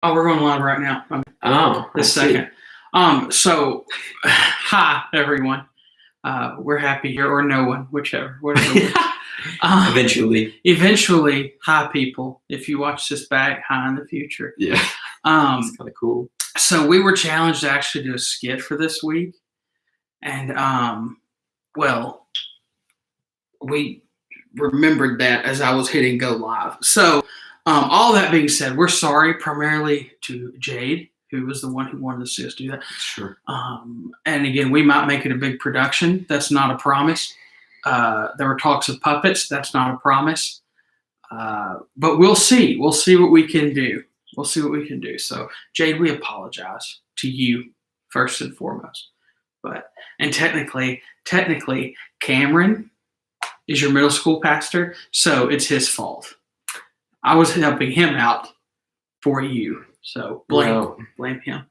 Oh, we're going live right now. Oh, This second. So, hi everyone. We're happy here, or no one, whichever. Whatever. Eventually, hi people. If you watch this back, hi in the future. yeah, it's kind of cool. So we were challenged to actually do a skit for this week, and well, we remembered that as I was hitting go live. So, all that being said, we're sorry primarily to Jade, who was the one who wanted to see us do that. Sure. And again, we might make it a big production. That's not a promise. There were talks of puppets. That's not a promise. But we'll see. We'll see what we can do. We'll see what we can do. So, Jade, we apologize to you first and foremost. And technically, Cameron is your middle school pastor, so it's his fault. I was helping him out for you, so blame him.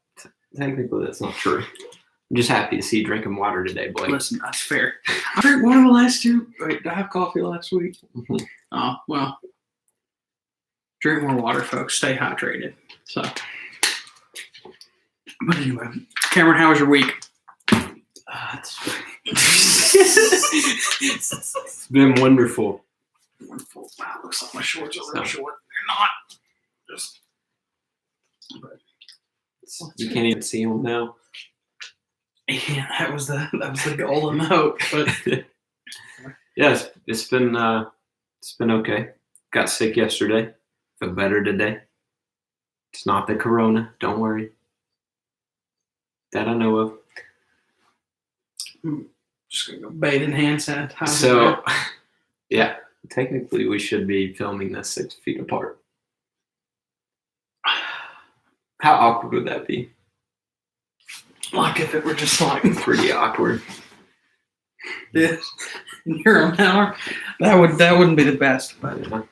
Technically, that's not true. I'm just happy to see you drinking water today, Blake. Listen, that's fair. I drank water the last two. Wait, did I have coffee last week? Mm-hmm. Oh, well. Drink more water, folks. Stay hydrated. So, but anyway, Cameron, how was your week? It's been wonderful. Wonderful. Wow, looks like my shorts are real short. They're not. Just. You can't even see them now. Yeah, that was the goal and the hope. But yeah, it's been okay. Got sick yesterday. Feel better today. It's not the corona. Don't worry. That I know of. Just gonna go bathe in hand sanitizer. So, yeah, technically we should be filming this 6 feet apart. How awkward would that be? Like if it were just like Pretty awkward. this, and you're on hour, that wouldn't be the best. But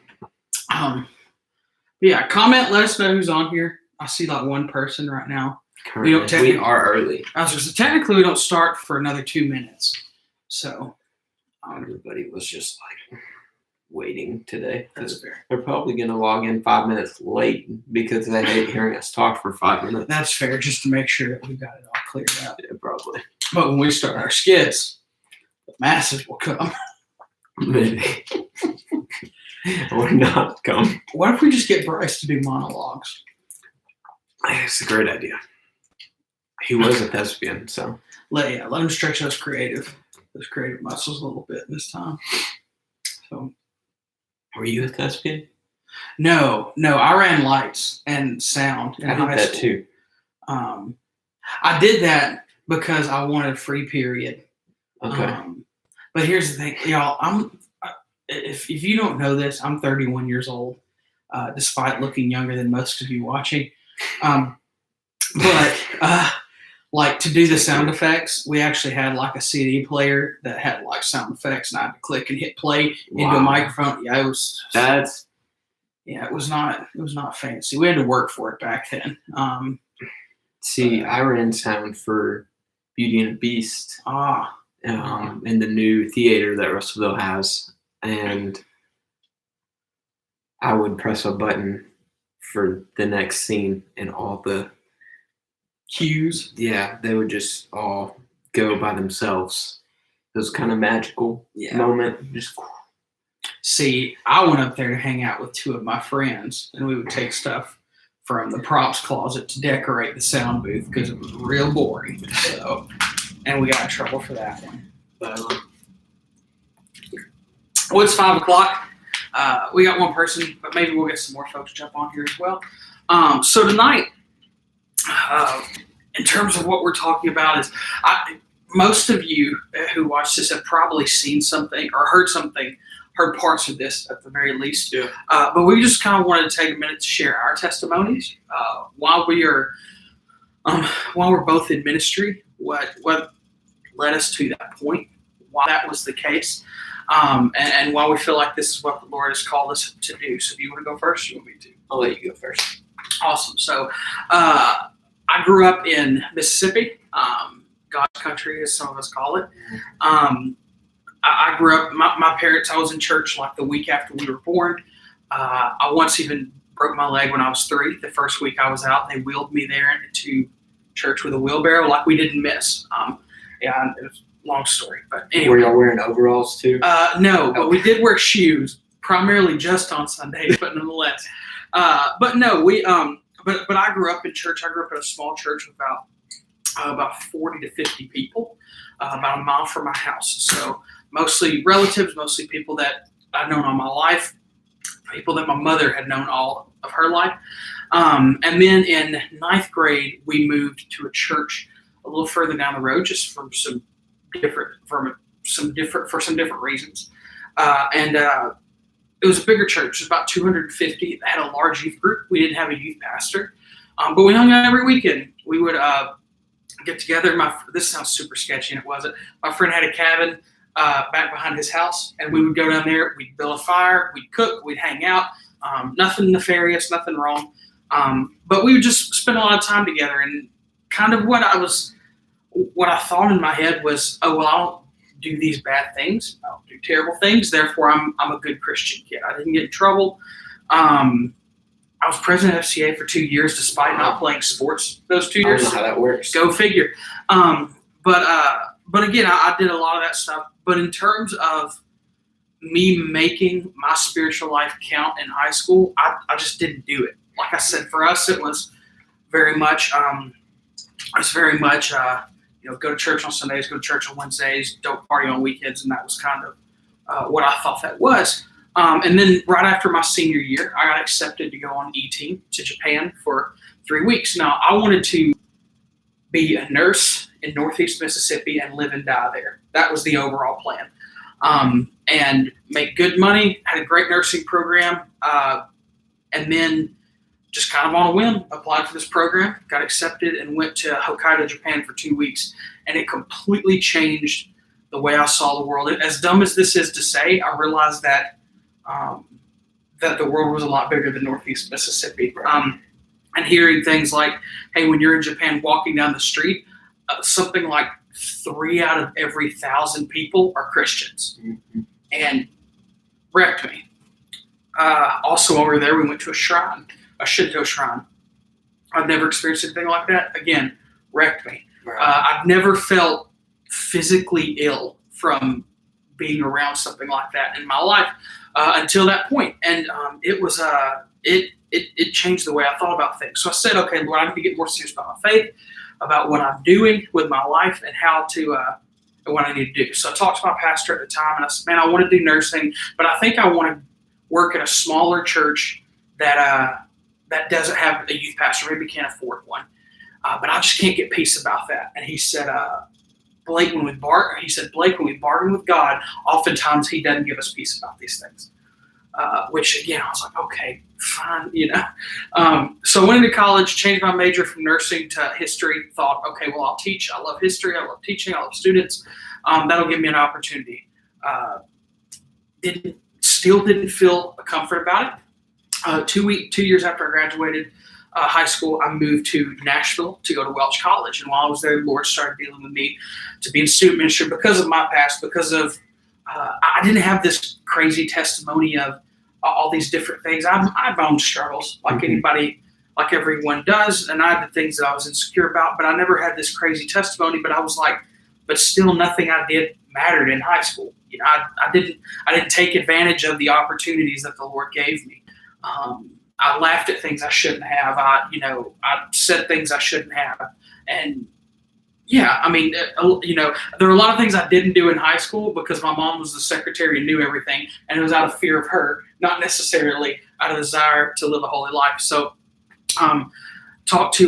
yeah, comment. Let us know who's on here. I see like one person right now. Currently, we are early. Technically, we don't start for another 2 minutes. So everybody was just like waiting today. That's fair. They're probably going to log in 5 minutes late because they hate hearing us talk for 5 minutes. That's fair, just to make sure that we got it all cleared up. Yeah, probably. But when we start our skits, the masses will come. Maybe. Or not come. What if we just get Bryce to do monologues? It's a great idea. He was a thespian, so. Let him stretch those creative muscles a little bit this time. So. Were you a thespian? No, I ran lights and sound in high did that school. too. I did that because I wanted a free period. Okay. But here's the thing, y'all. If you don't know this, I'm 31 years old, despite looking younger than most of you watching. But like to do the sound effects, we actually had like a CD player that had like sound effects, and I had to click and hit play into a microphone. Yeah, it was. It was not fancy. We had to work for it back then. See, I ran sound for Beauty and the Beast. In the new theater that Russellville has, and I would press a button for the next scene, and all the cues. Yeah, they would just all go by themselves. It was kind of magical moment. Just see, I went up there to hang out with two of my friends, and we would take stuff from the props closet to decorate the sound booth because it was real boring. So, and we got in trouble for that one. But well, it's 5 o'clock. We got one person, but maybe we'll get some more folks jump on here as well. So tonight, in terms of what we're talking about is, most of you who watch this have probably seen something or heard parts of this at the very least. Yeah. But we just kind of wanted to take a minute to share our testimonies while we're both in ministry. What led us to that point? Why that was the case? And why we feel like this is what the Lord has called us to do. So, do you want to go first? Or you want me to? I'll let you go first. Awesome. So, I grew up in Mississippi, God's country, as some of us call it. I grew up. My parents. I was in church like the week after we were born. I once even broke my leg when I was 3. The first week I was out, they wheeled me there into church with a wheelbarrow like we didn't miss. Yeah, it was a long story. But anyway. Were y'all wearing overalls too? No, but we did wear shoes, primarily just on Sundays, but nonetheless. But no, but I grew up in church. I grew up in a small church with about 40 to 50 people, about a mile from my house. So mostly relatives, mostly people that I've known all my life, people that my mother had known all of her life. And then in 9th grade, we moved to a church a little further down the road, just for some different reasons. It was a bigger church. It was about 250. It had a large youth group. We didn't have a youth pastor, but we hung out every weekend. We would get together. This sounds super sketchy, and it wasn't. My friend had a cabin back behind his house, and we would go down there. We'd build a fire. We'd cook. We'd hang out. Nothing nefarious, nothing wrong. But we would just spend a lot of time together. And kind of what I thought in my head was, oh, well, I'll do these bad things. I'll do terrible things. Therefore, I'm a good Christian kid. I didn't get in trouble. I was president of FCA for 2 years, despite not playing sports those 2 years. I don't know how that works. Go figure. But again, I did a lot of that stuff. But in terms of me making my spiritual life count in high school, I just didn't do it. Like I said, for us, it was very much, go to church on Sundays, go to church on Wednesdays, don't party on weekends, and that was kind of what I thought that was. And then right after my senior year, I got accepted to go on E-team to Japan for 3 weeks. Now, I wanted to be a nurse in Northeast Mississippi and live and die there. That was the overall plan. And make good money, had a great nursing program, and then just kind of on a whim, applied for this program, got accepted, and went to Hokkaido, Japan for 2 weeks. And it completely changed the way I saw the world. As dumb as this is to say, I realized that that the world was a lot bigger than Northeast Mississippi. And hearing things like, hey, when you're in Japan walking down the street, something like 3 out of every 1,000 people are Christians. Mm-hmm. And wrecked me. Also over there, we went to a Shinto shrine. I've never experienced anything like that. Again, wrecked me. Right. I've never felt physically ill from being around something like that in my life until that point. And it changed the way I thought about things. So I said, okay, Lord, I need to get more serious about my faith, about what I'm doing with my life, and and what I need to do. So I talked to my pastor at the time, and I said, man, I want to do nursing, but I think I want to work at a smaller church that doesn't have a youth pastor, maybe can't afford one. But I just can't get peace about that. And he said, Blake, when we bargain with God, oftentimes he doesn't give us peace about these things. Which again, I was like, okay, fine, So I went into college, changed my major from nursing to history, thought, okay, well, I'll teach. I love history. I love teaching. I love students. That'll give me an opportunity. Still didn't feel a comfort about it. 2 years after I graduated high school, I moved to Nashville to go to Welch College. And while I was there, the Lord started dealing with me to be in student ministry because of my past, because of I didn't have this crazy testimony of all these different things. I had my own struggles, like anybody, like everyone does, and I had the things that I was insecure about, but I never had this crazy testimony. But I was like, but still nothing I did mattered in high school. I didn't take advantage of the opportunities that the Lord gave me. I laughed at things I shouldn't have. I said things I shouldn't have. And yeah, I mean, there are a lot of things I didn't do in high school because my mom was the secretary and knew everything, and it was out of fear of her, not necessarily out of desire to live a holy life. So, talked to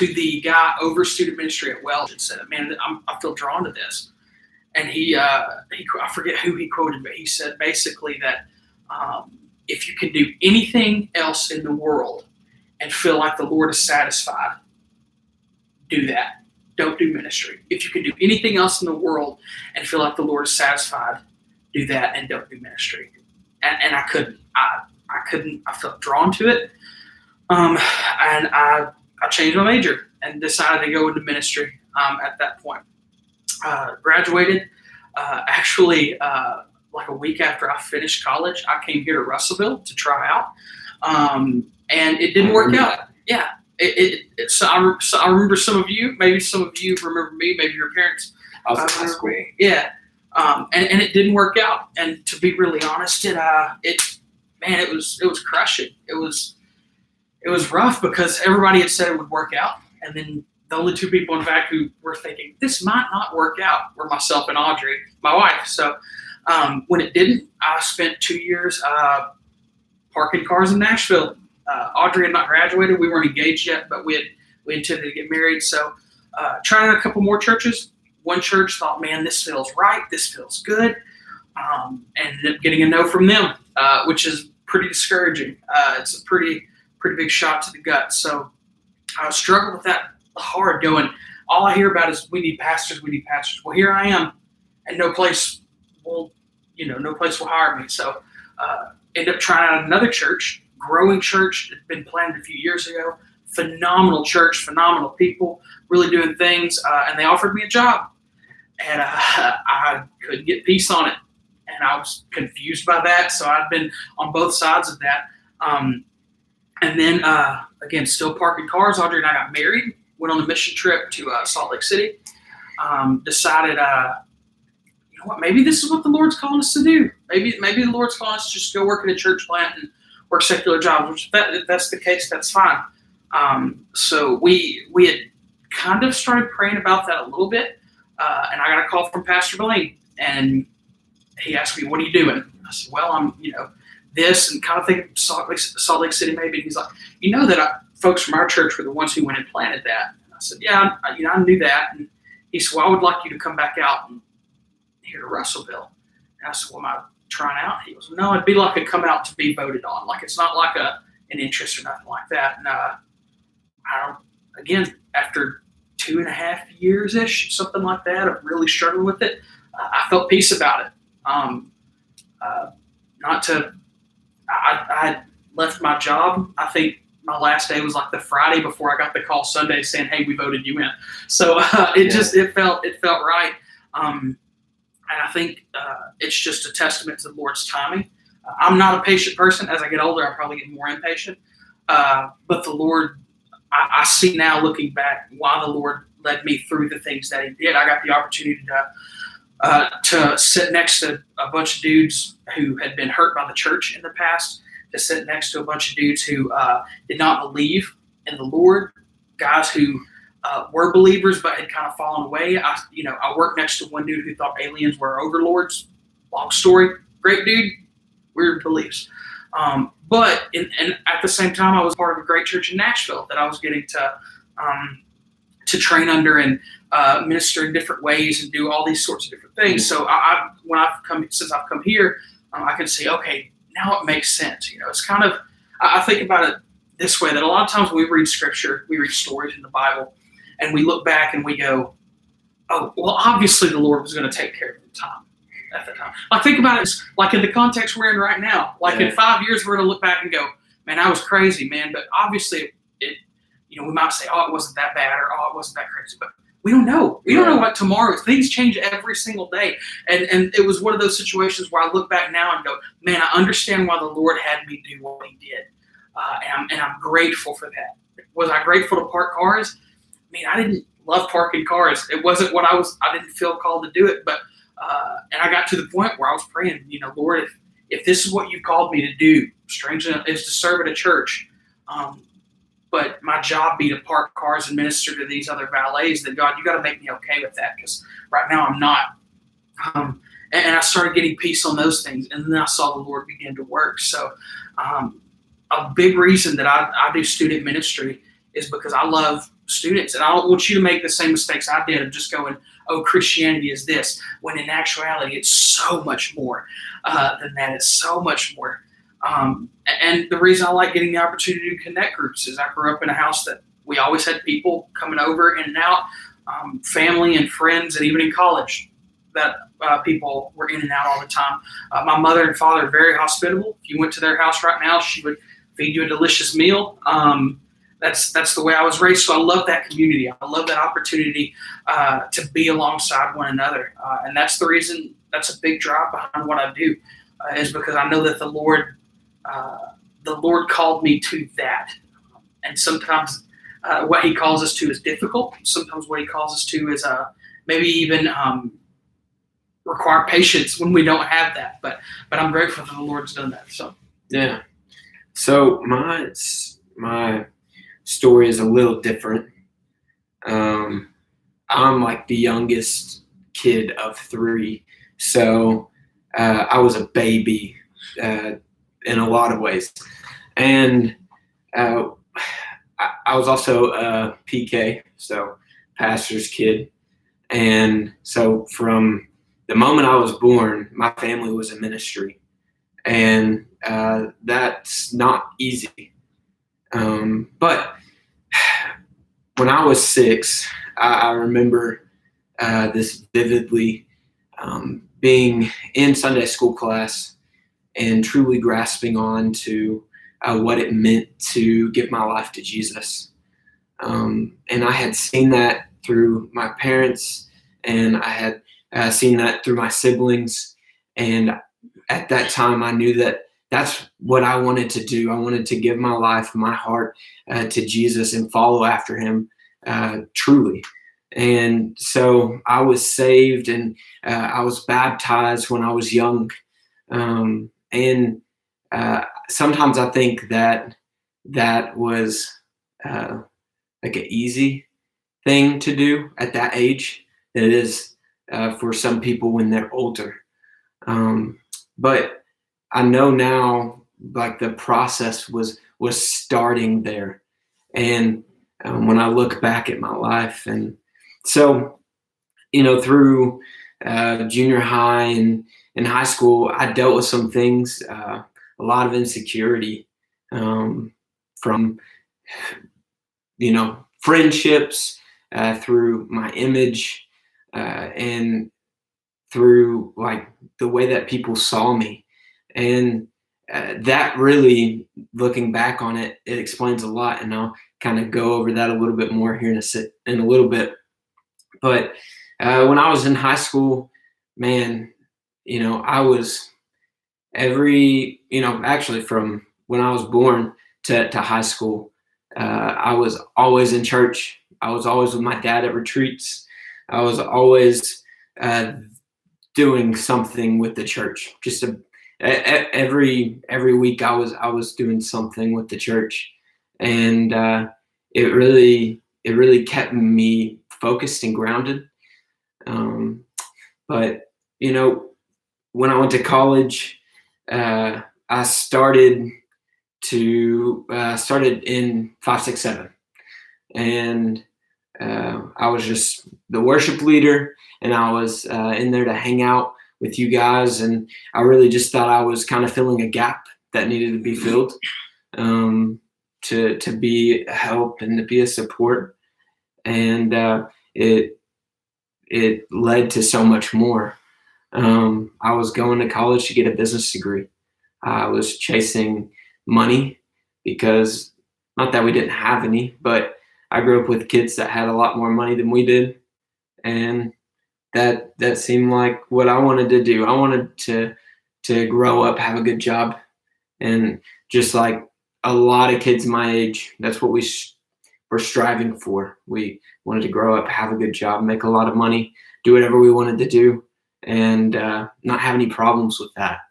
the guy over student ministry at Welch and said, "Man, I feel drawn to this." And I forget who he quoted, but he said basically that if you can do anything else in the world and feel like the Lord is satisfied, do that. Don't do ministry. If you can do anything else in the world and feel like the Lord is satisfied, do that and don't do ministry. And I couldn't. I couldn't. I felt drawn to it. And I changed my major and decided to go into ministry at that point. Graduated. like a week after I finished college, I came here to Russellville to try out, and it didn't work out. Yeah, so I remember some of you, maybe some of you remember me, maybe your parents. I was in high school. Yeah, and it didn't work out. And to be really honest, it was crushing. It was rough because everybody had said it would work out, and then the only two people, in fact, who were thinking this might not work out were myself and Audrey, my wife. So when it didn't, I spent 2 years parking cars in Nashville. Audrey had not graduated. We weren't engaged yet, but we intended to get married. So trying out a couple more churches. One church thought, man, this feels right. This feels good. Ended up getting a no from them, which is pretty discouraging. It's a pretty big shot to the gut. So I struggled with that hard, going, all I hear about is we need pastors. Well, here I am, and no place will hire me. So end up trying out another church, growing church. It had been planted a few years ago. Phenomenal church, phenomenal people, really doing things. And they offered me a job, and I couldn't get peace on it. And I was confused by that. So I've been on both sides of that. And then, again, still parking cars. Audrey and I got married, went on a mission trip to Salt Lake City, decided, you know what, maybe this is what the Lord's calling us to do. Maybe the Lord's calling us to just go work in a church plant and work secular jobs, which if that's the case, that's fine. So we had kind of started praying about that a little bit, and I got a call from Pastor Blaine, and he asked me, what are you doing? I said, well, I'm, this, and kind of think Salt Lake City maybe. And he's like, that folks from our church were the ones who went and planted that. And I said, yeah, I knew that. And he said, well, I would like you to come back out and here to Russellville. And I said, well, am I trying out? He goes, no, it'd be like a come out to be voted on. Like, it's not like an interest or nothing like that. And again, after 2.5 years-ish, something like that, of really struggling with it, I felt peace about it. I left my job. I think my last day was like the Friday before I got the call Sunday saying, hey, we voted you in. So it felt right. And I think it's just a testament to the Lord's timing. I'm not a patient person. As I get older, I probably get more impatient. But the Lord, I see now looking back why the Lord led me through the things that he did. I got the opportunity to sit next to a bunch of dudes who had been hurt by the church in the past, to sit next to a bunch of dudes who did not believe in the Lord, guys who were believers but had kind of fallen away. I worked next to one dude who thought aliens were overlords. Long story, great dude, weird beliefs. But at the same time, I was part of a great church in Nashville that I was getting to train under and minister in different ways and do all these sorts of different things. So since I've come here, I can say, okay, now it makes sense. It's kind of, I think about it this way, that a lot of times when we read scripture, we read stories in the Bible, and we look back and we go, oh, well, obviously the Lord was going to take care of the time at the time. Like, think about it, like in the context we're in right now. Like, in 5 years, we're going to look back and go, man, I was crazy, man. But obviously we might say, oh, it wasn't that bad, or oh, it wasn't that crazy. But we don't know. We don't know what tomorrow is. Things change every single day. And it was one of those situations where I look back now and go, man, I understand why the Lord had me do what he did. And I'm grateful for that. Was I grateful to park cars? I mean, I didn't love parking cars. It wasn't what I didn't feel called to do it. But and I got to the point where I was praying, Lord, if this is what you called me to do, strange enough, is to serve at a church, but my job be to park cars and minister to these other valets, then God, you got to make me okay with that, because right now I'm not. And I started getting peace on those things, and then I saw the Lord begin to work. So a big reason that I do student ministry is because I love students, and I don't want you to make the same mistakes I did of just going, oh, Christianity is this, when in actuality it's so much more than that. It's so much more. And the reason I like getting the opportunity to connect groups is I grew up in a house that we always had people coming over in and out, family and friends, and even in college that people were in and out all the time. My mother and father are very hospitable. If you went to their house right now, she would feed you a delicious meal. That's the way I was raised. So I love that community. I love that opportunity to be alongside one another. And that's the reason that's a big drive behind what I do, is because I know that the Lord called me to that. And sometimes what He calls us to is difficult. Sometimes what He calls us to is maybe even require patience when we don't have that. But I'm grateful that the Lord's done that. So Yeah. So my story is a little different. I'm like the youngest kid of three, so I was a baby in a lot of ways, and uh, I was also a PK, so pastor's kid, and so from the moment I was born, my family was in ministry, and that's not easy. But when I was 6, I remember this vividly, being in Sunday school class and truly grasping on to what it meant to give my life to Jesus. And I had seen that through my parents, and I had seen that through my siblings. And at that time, I knew that that's what I wanted to do. I wanted to give my life, my heart to Jesus and follow after him truly. And so I was saved, and I was baptized when I was young. And sometimes I think that that was like an easy thing to do at that age. It is for some people when they're older. But I know now, like the process was starting there, and when I look back at my life, and so through junior high and high school, I dealt with some things, a lot of insecurity from friendships, through my image, and through like the way that people saw me. And that really, looking back on it, it explains a lot. And I'll kind of go over that a little bit more here in a little bit. But when I was in high school, man, I was actually from when I was born to high school, I was always in church. I was always with my dad at retreats. I was always doing something with the church. Every week, I was doing something with the church, and it really kept me focused and grounded. But when I went to college, I started in 567, and I was just the worship leader, and I was in there to hang out with you guys, and I really just thought I was kind of filling a gap that needed to be filled, to be a help and to be a support, and it led to so much more. I was going to college to get a business degree. I was chasing money because, not that we didn't have any, but I grew up with kids that had a lot more money than we did, and that seemed like what I wanted to do. I wanted to grow up, have a good job, and just like a lot of kids my age, that's what we were striving for. We wanted to grow up, have a good job, make a lot of money, do whatever we wanted to do, and not have any problems with that.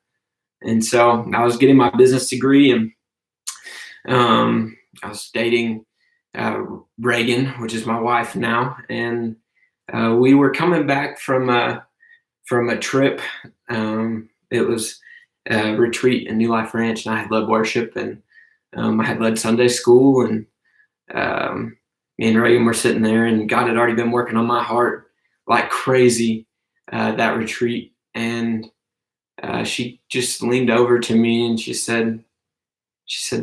And so I was getting my business degree, and I was dating Reagan, which is my wife now, and we were coming back from a trip. It was a retreat in New Life Ranch, and I had led worship, and I had led Sunday school, and me and Reagan were sitting there, and God had already been working on my heart like crazy that retreat. And she just leaned over to me and she said,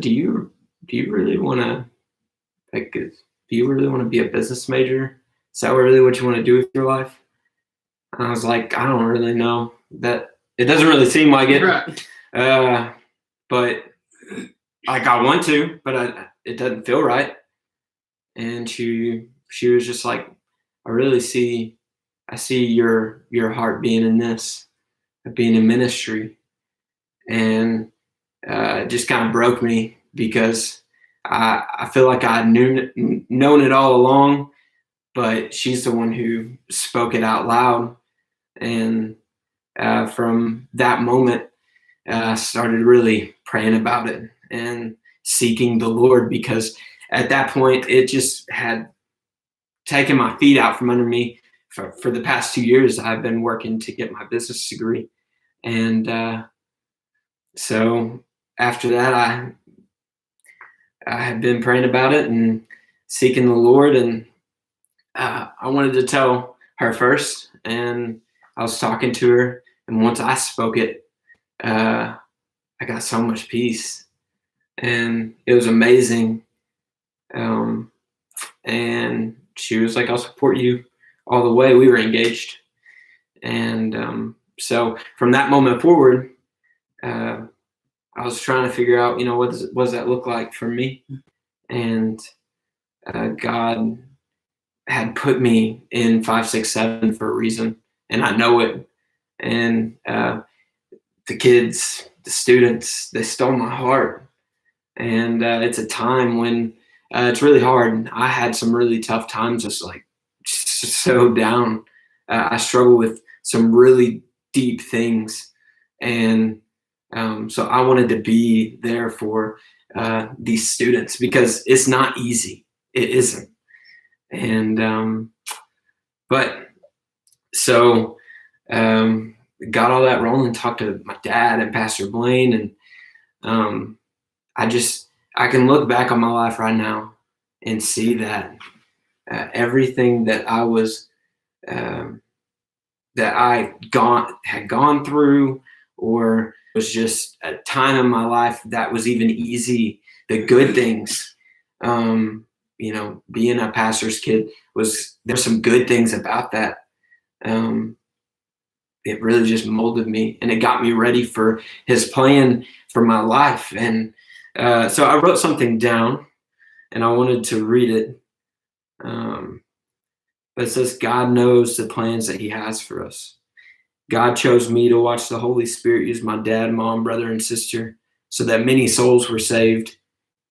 do you really want to, like, do you really want to be a business major? Is that really what you want to do with your life? And I was like, I don't really know. That it doesn't really seem like it. Right. But like I want to, but it doesn't feel right. And she was just like, I see your heart being in this. being in ministry. And it just kind of broke me because I feel like I known it all along, but she's the one who spoke it out loud. And from that moment, I started really praying about it and seeking the Lord, because at that point it just had taken my feet out from under me. For the past 2 years, I've been working to get my business degree. And so after that, I had been praying about it and seeking the Lord, and I wanted to tell her first, and I was talking to her, and once I spoke it, I got so much peace, and it was amazing. And she was like, "I'll support you all the way." We were engaged, and so from that moment forward, I was trying to figure out, what does that look like for me, and God had put me in 567 for a reason, and I know it. And the kids, the students, they stole my heart, and it's a time when it's really hard. I had some really tough times, just so down. I struggle with some really deep things, and so I wanted to be there for these students, because it's not easy. It isn't. And but so got all that rolling, talked to my dad and Pastor Blaine, and I can look back on my life right now and see that everything that I was that I had gone through, or was just a time in my life that was even easy, the good things, being a pastor's kid, there's some good things about that. It really just molded me, and it got me ready for his plan for my life. And so I wrote something down, and I wanted to read it. But it says, "God knows the plans that he has for us. God chose me to watch the Holy Spirit use my dad, mom, brother, and sister so that many souls were saved.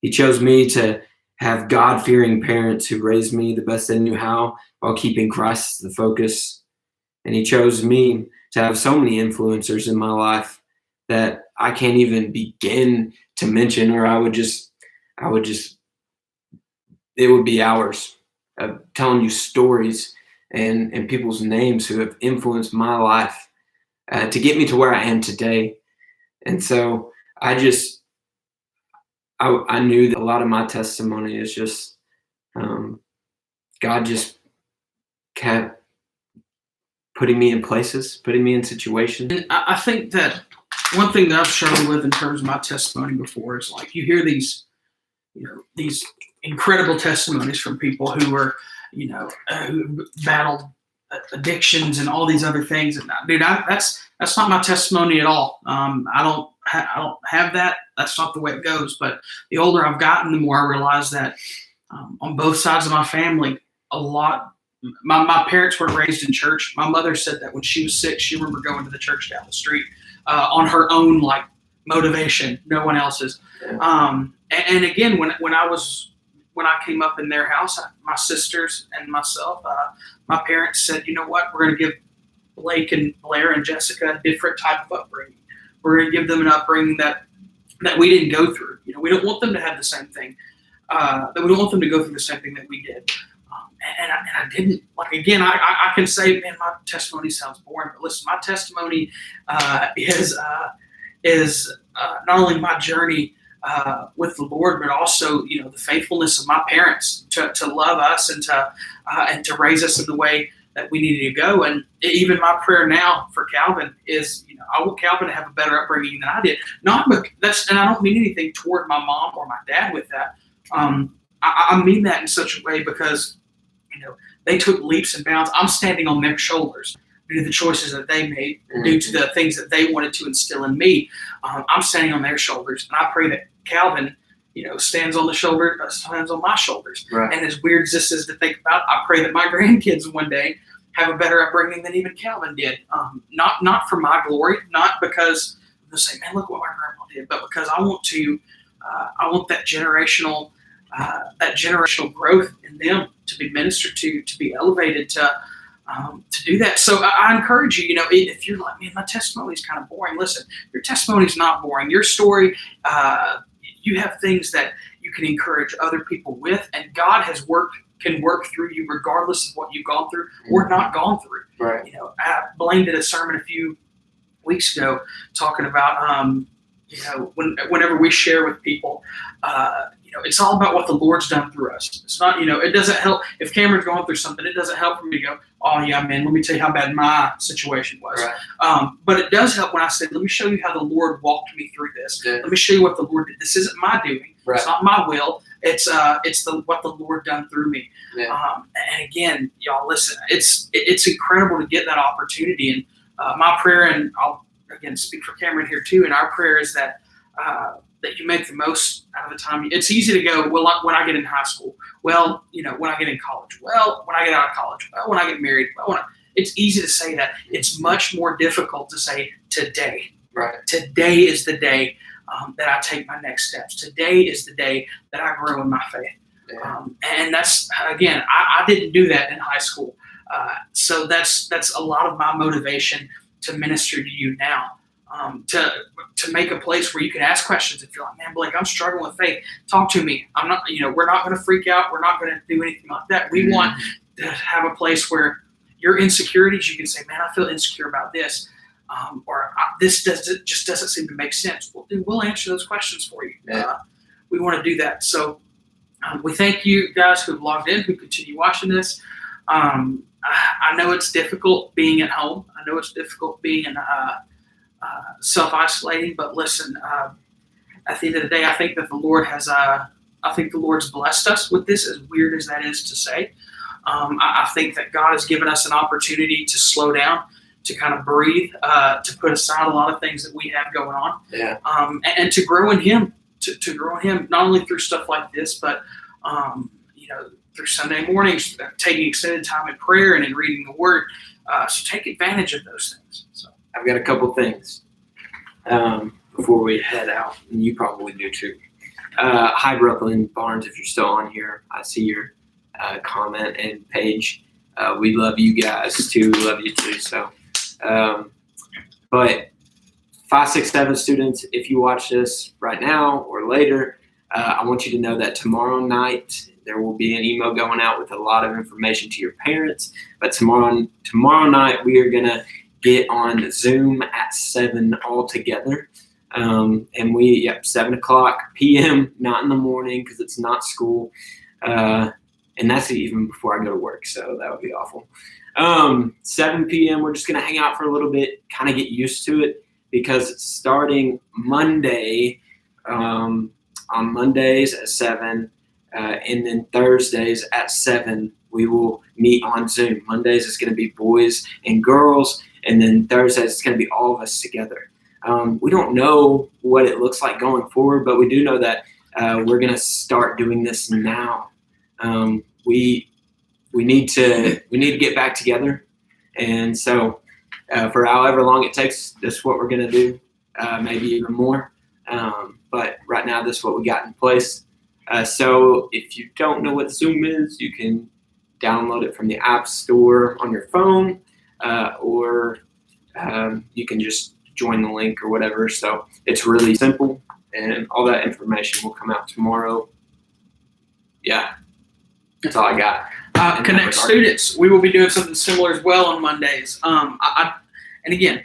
He chose me to have God-fearing parents who raised me the best they knew how, while keeping Christ the focus. And he chose me to have so many influencers in my life that I can't even begin to mention, or it would be hours of telling you stories and people's names who have influenced my life to get me to where I am today." And so I knew that a lot of my testimony is just God just kept putting me in places, putting me in situations. And I think that one thing that I've struggled with in terms of my testimony before is, like, you hear these incredible testimonies from people who were, who battled addictions and all these other things. And dude, that's not my testimony at all. I don't have that. That's not the way it goes. But the older I've gotten, the more I realize that on both sides of my family, my parents were raised in church. My mother said that when she was 6, she remembered going to the church down the street on her own, like, motivation, no one else's. Yeah. And again, when I came up in their house, my sisters and myself, my parents said, "You know what? We're going to give Blake and Blair and Jessica a different type of upbringing. We're going to give them an upbringing that we didn't go through. We don't want them to have the same thing. That we don't want them to go through the same thing that we did." And I didn't. Like, again, I can say, man, my testimony sounds boring, but listen, my testimony is not only my journey with the Lord, but also, the faithfulnul of my parents to love us and to raise us in the way that we needed to go. And even my prayer now for Calvin is, I want Calvin to have a better upbringing than I did. And I don't mean anything toward my mom or my dad with that. I mean that in such a way because, they took leaps and bounds. I'm standing on their shoulders due to the choices that they made, due to the things that they wanted to instill in me. I'm standing on their shoulders, and I pray that Calvin, stands on my shoulders. Right. And as weird as this is to think about, I pray that my grandkids one day have a better upbringing than even Calvin did. Not for my glory, not because they'll say, "Man, look what my grandpa did," but because I want that generational growth in them to be ministered to be elevated to do that. So I encourage you, if you're like, man, my testimony is kind of boring. Listen, your testimony is not boring. Your story, you have things that you can encourage other people with, and God can work through you regardless of what you've gone through or not gone through. Right. Blaine did a sermon a few weeks ago talking about, whenever we share with people, it's all about what the Lord's done through us. It's not, it doesn't help if Cameron's going through something. It doesn't help for me to go, "Oh yeah, man, let me tell you how bad my situation was." Right. But it does help when I say, "Let me show you how the Lord walked me through this. Yeah. Let me show you what the Lord did. This isn't my doing. Right. It's not my will. It's what the Lord done through me." Yeah. And again, y'all listen. It's incredible to get that opportunity. And my prayer, and I'll again speak for Cameron here too. And our prayer is that you make the most out of the time. It's easy to go, "Well, when I get in high school, well, when I get in college, well, when I get out of college, well, when I get married, well, it's easy to say that. It's much more difficult to say today. Right. Today is the day that I take my next steps. Today is the day that I grow in my faith. Yeah. And that's, again, I didn't do that in high school. So that's a lot of my motivation to minister to you now. To make a place where you can ask questions. If you're like, "Man, Blake, I'm struggling with faith, talk to me." I'm not, we're not going to freak out. We're not going to do anything like that. We want to have a place where your insecurities, you can say, "Man, I feel insecure about this," or "This just doesn't seem to make sense." Well, then we'll answer those questions for you. Yeah. We want to do that. So we thank you guys who've logged in, who continue watching this. I know it's difficult being at home. I know it's difficult being in self-isolating, but listen, at the end of the day, I think that the Lord I think the Lord's blessed us with this, as weird as that is to say. I think that God has given us an opportunity to slow down, to kind of breathe, to put aside a lot of things that we have going on, and to grow in Him, to grow in Him, not only through stuff like this, but through Sunday mornings, taking extended time in prayer and in reading the Word. So take advantage of those things. So. I've got a couple things before we head out, and you probably do too. Hi, Brooklyn Barnes, if you're still on here. I see your comment and page. We love you guys too. We love you too. So, but 5, 6, 7 students, if you watch this right now or later, I want you to know that tomorrow night there will be an email going out with a lot of information to your parents. But tomorrow night we are gonna get on Zoom at 7 all together. And 7:00 p.m., not in the morning because it's not school. And that's even before I go to work, so that would be awful. 7 p.m., we're just going to hang out for a little bit, kind of get used to it, because starting Monday, on Mondays at 7, and then Thursdays at 7, we will meet on Zoom. Mondays is going to be boys and girls, and then Thursdays it's going to be all of us together. We don't know what it looks like going forward, but we do know that we're going to start doing this now. We need to get back together, and so for however long it takes, this is what we're going to do, maybe even more. But right now, this is what we got in place. So if you don't know what Zoom is, you can download it from the App Store on your phone, or you can just join the link or whatever. So it's really simple, and all that information will come out tomorrow. Yeah, that's all I got. Connect students, we will be doing something similar as well on Mondays. And again,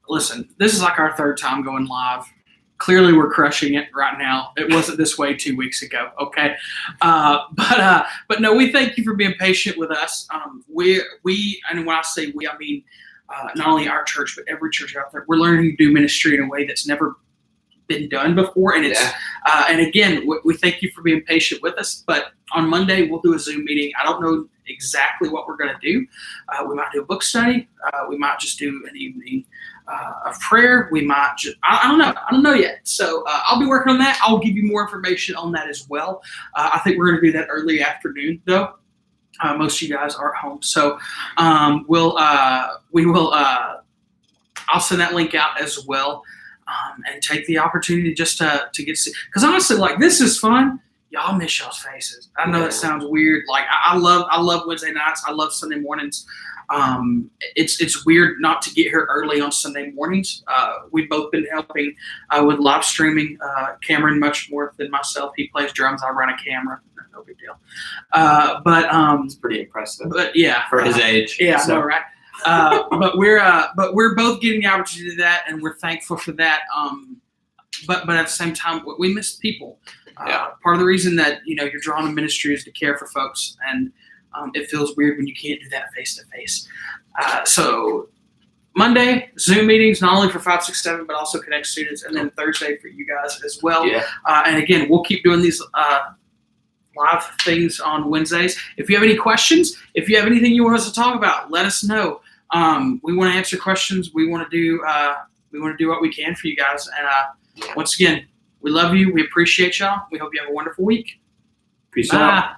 listen, this is like our 3rd time going live. Clearly, we're crushing it right now. It wasn't this way 2 weeks ago, okay? But no, we thank you for being patient with us. And when I say we, I mean not only our church, but every church out there. We're learning to do ministry in a way that's never been done before, and and again, we thank you for being patient with us. But on Monday, we'll do a Zoom meeting. I don't know exactly what we're going to do. We might do a book study. We might just do an evening of prayer. We might just, I don't know yet. So I'll be working on that. I'll give you more information on that as well. I think we're going to do that early afternoon though. Most of you guys are at home, so I'll send that link out as well, and take the opportunity just to get to, because honestly, like, this is fun. Y'all miss y'all's faces. I know that sounds weird. Like, I love Wednesday nights. I love Sunday mornings. It's weird not to get here early on Sunday mornings. We've both been helping with live streaming. Cameron much more than myself. He plays drums. I run a camera. No big deal. It's pretty impressive. But yeah, for his age. yeah, so. I know, right? But we're both getting the opportunity to do that, and we're thankful for that. But at the same time, we miss people. Part of the reason that you're drawn to ministry is to care for folks, and it feels weird when you can't do that face to face. So Monday, Zoom meetings, not only for 567, but also Connect students, and then Thursday for you guys as well. Yeah. And again, we'll keep doing these live things on Wednesdays. If you have any questions, if you have anything you want us to talk about, let us know. We want to answer questions. We want to do what we can for you guys. And once again, we love you. We appreciate y'all. We hope you have a wonderful week. Peace Bye. out.